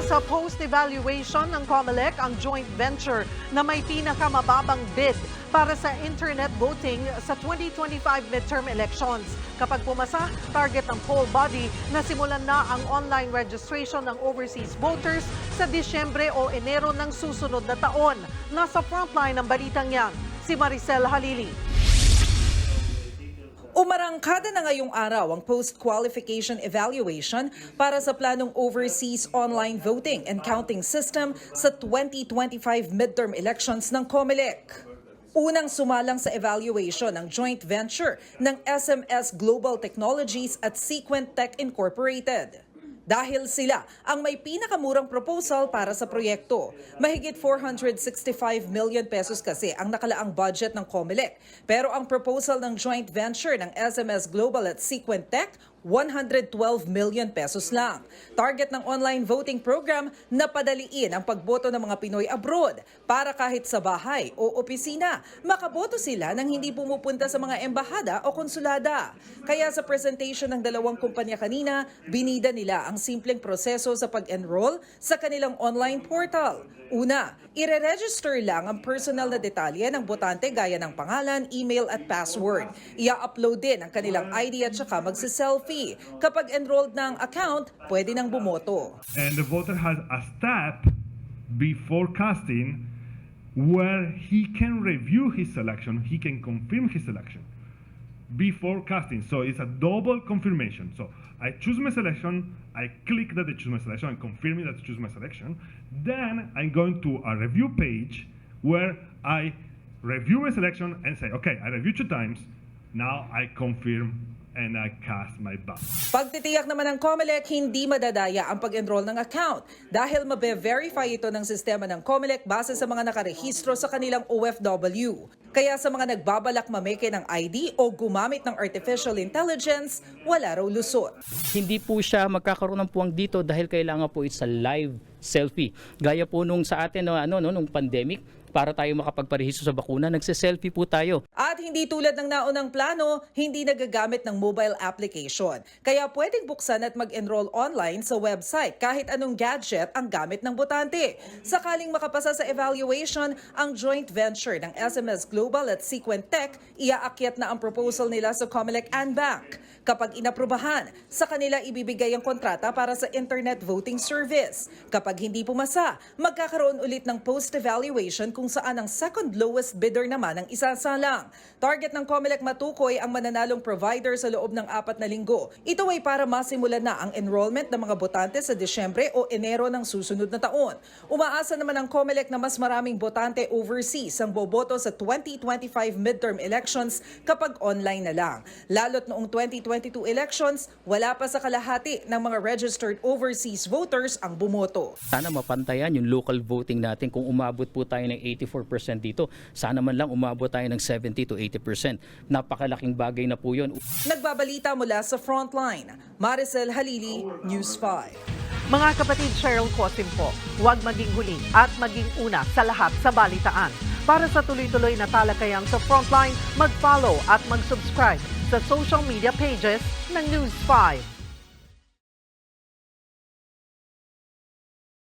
na sa post-evaluation ng COMELEC ang joint venture na may pinakamababang bid para sa internet voting sa 2025 midterm elections. Kapag pumasa, target ng poll body na simulan na ang online registration ng overseas voters sa Disyembre o Enero ng susunod na taon. Nasa frontline ng balitang yan, si Maricel Halili. Umarangkada na ngayong araw ang post-qualification evaluation para sa planong overseas online voting and counting system sa 2025 midterm elections ng COMELEC. Unang sumalang sa evaluation ng joint venture ng SMS Global Technologies at Sequent Tech Incorporated. Dahil sila ang may pinakamurang proposal para sa proyekto. Mahigit 465 million pesos kasi ang nakalaang budget ng COMELEC. Pero ang proposal ng joint venture ng SMS Global at Sequent Tech, 112 million pesos lang. Target ng online voting program na padaliin ang pagboto ng mga Pinoy abroad para kahit sa bahay o opisina, makaboto sila nang hindi pumupunta sa mga embahada o konsulada. Kaya sa presentation ng dalawang kumpanya kanina, binida nila ang simpleng proseso sa pag-enroll sa kanilang online portal. Una, ire-register lang ang personal na detalye ng botante gaya ng pangalan, email at password. Ia-upload din ang kanilang ID at saka magse-selfie. Kapag enrolled na ang account, pwede nang bumoto. And the voter has a step before casting where he can review his selection, he can confirm his selection before casting. So it's a double confirmation. So I choose my selection, I click that I choose my selection, I'm confirming that I choose my selection. Then I'm going to a review page where I review my selection and say, okay, I reviewed 2 times, now I confirm and I cast my ballot. Pagtitiyak naman ng COMELEC, hindi madadaya ang pag-enroll ng account dahil mabe-verify ito ng sistema ng COMELEC base sa mga nakarehistro sa kanilang OFW. Kaya sa mga nagbabalak mameke ng ID o gumamit ng artificial intelligence, wala raw lusot. Hindi po siya magkakaroon ng puwang dito dahil kailangan po it's a live selfie. Gaya po nung sa atin nung pandemic, para tayo makapagparehistro sa bakuna, nagse-selfie po tayo. At hindi tulad ng naunang plano, hindi nagagamit ng mobile application. Kaya pwedeng buksan at mag-enroll online sa website kahit anong gadget ang gamit ng botante. Sakaling makapasa sa evaluation, ang joint venture ng SMS Global at Sequent Tech, iaakyat na ang proposal nila sa COMELEC Bank. Kapag inaprubahan, sa kanila ibibigay ang kontrata para sa internet voting service. Kapag hindi pumasa, magkakaroon ulit ng post-evaluation kung saan ang second lowest bidder naman ang isasalang. Target ng COMELEC matukoy ang mananalong provider sa loob ng 4 na linggo. Ito ay para masimulan na ang enrollment ng mga botante sa Disyembre o Enero ng susunod na taon. Umaasa naman ang COMELEC na mas maraming botante overseas ang boboto sa 2025 midterm elections kapag online na lang. Lalo't noong 2022 elections, wala pa sa kalahati ng mga registered overseas voters ang bumoto. Sana mapantayan yung local voting natin. Kung umabot po tayo ng 84% dito, sana man lang umabot tayo ng 70 to 80%. Napakalaking bagay na po yun. Nagbabalita mula sa Frontline, Maricel Halili, News 5. Mga kapatid, Cheryl Cosim po, huwag maging huli at maging una sa lahat sa balitaan. Para sa tuloy-tuloy na talakayan sa Frontline, mag-follow at mag-subscribe sa social media pages ng News 5.